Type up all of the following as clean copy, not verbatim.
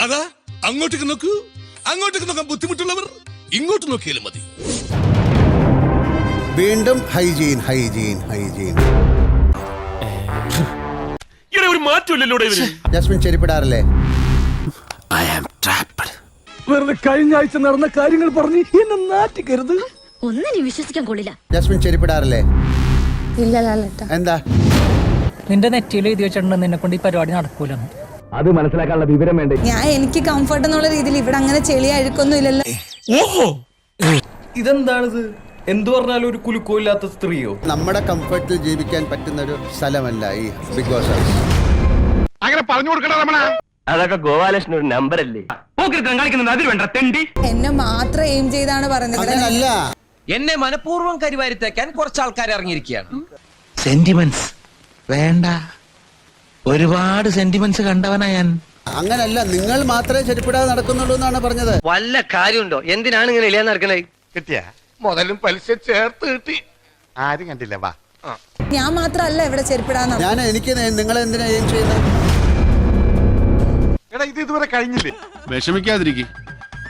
അതാ അങ്ങോട്ടേക്ക് നോക്കൂ. അങ്ങോട്ടേക്ക് നോക്കാൻ ബുദ്ധിമുട്ടുള്ളവർ ഇങ്ങോട്ട് നോക്കിയാലും മതി. വീണ്ടും ഹൈജീൻ ഹൈജീൻ ഹൈജീൻ. ഒരു മാറ്റമില്ലല്ലോ ജാസ്മിൻ ചെരിപ്പിടാറില്ലേ? വെറുതെ കഴിഞ്ഞ ആഴ്ച നടന്ന കാര്യങ്ങൾ പറഞ്ഞ് എന്നെ നാറ്റിക്കരുത്. ഒന്നിനും വിശ്വസിക്കാൻ കൊള്ളില്ല. ജാസ്മിൻ ചെരിപ്പിടാറില്ലേ? ഇല്ല. എന്താ? നിന്റെ നെറ്റിയിൽ എഴുതി വെച്ചിട്ടുണ്ട് നിന്നെ കൊണ്ട് ഈ പരിപാടി നടക്കൂലെന്ന്. അത് മനസ്സിലാക്കാനുള്ള വിവരം വേണ്ടേ? എനിക്ക് കംഫർട്ട് എന്നുള്ള രീതിയിൽ ഇവിടെ അങ്ങനെ ചെളി അഴുക്കൊന്നും ഇല്ലല്ലോ. ഇതെന്താണിത്? എന്തു പറഞ്ഞാലും ഒരു കുലുക്കോ ഇല്ലാത്ത സ്ത്രീയോ? നമ്മുടെ കംഫർട്ടിൽ ജീവിക്കാൻ പറ്റുന്ന ഒരു സ്ഥലമല്ല ഈ ബിഗ് ബോസ് ഹൗസ്. അങ്ങനെ പറഞ്ഞു കൊടുക്കണ രമണ. അതൊക്കെ ഗോപാലകൃഷ്ണൻ ഒരു നമ്പർ അല്ലേ? കളിക്കുന്നത് അതിൽ വേണ്ട തെണ്ടി. എന്നെ മാത്രം എയിം ചെയ്താണ് പറഞ്ഞത്. അങ്ങനല്ല. എന്നെ മനഃപൂർവ്വം കരിവാരിത്തേക്കാൻ കുറച്ച് ആൾക്കാർ ഇറങ്ങിയിരിക്കുകയാണ്. സെന്റിമെന്റ്സ് വേണ്ട, ഒരുപാട് സെന്റിമെന്റ്സ് കണ്ടവനാ ഞാൻ. അങ്ങനല്ല, നിങ്ങൾ മാത്രമേ ചെരുപ്പിടാതെ നടക്കുന്നുള്ളൂ എന്നാണ് പറഞ്ഞത്. വല്ല കാര്യമുണ്ടോ? എന്തിനാണ് ഇങ്ങനെ ഇല്ലാന്ന് നടക്കണേ? കിട്ടിയ മുതലും പലിശ ചേർത്ത് കിട്ടി. ആരും കണ്ടില്ല. വാ, ഞാൻ മാത്രല്ല ഇവിടെ ചെരുപ്പിടാന്ന്. ഞാൻ എനിക്ക് നിങ്ങൾ എന്തിനാ എയിം ചെയ്യുന്നത്? എടാ, ഇത് ഇതുവരെ കഴിഞ്ഞില്ലേ? വിഷമിക്കാതിരിക്കും.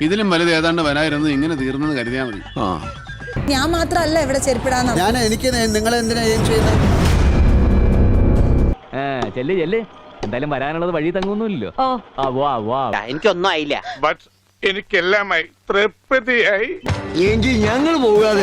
ഇതിലും വലുത് ഏതാണ്ട് വരായിരുന്നു. ഇങ്ങനെ തീർന്നെന്ന് കരുതിയാ മതി. ഞാൻ മാത്രല്ല ഇവിടെ ചെരുപ്പിടാന്ന്. ഞാൻ എനിക്ക് നിങ്ങൾ എന്തിനാ എയിം ചെയ്യുന്നത്? ചെല്ല് എന്തായാലും വരാനുള്ളത് വഴി തങ്ങുന്നില്ലല്ലോ. എനിക്കൊന്നും ആയില്ല. ബട്ട് എനിക്കെല്ലാമായി തൃപ്തിയായി. എങ്കിൽ ഞങ്ങൾ പോകാതെ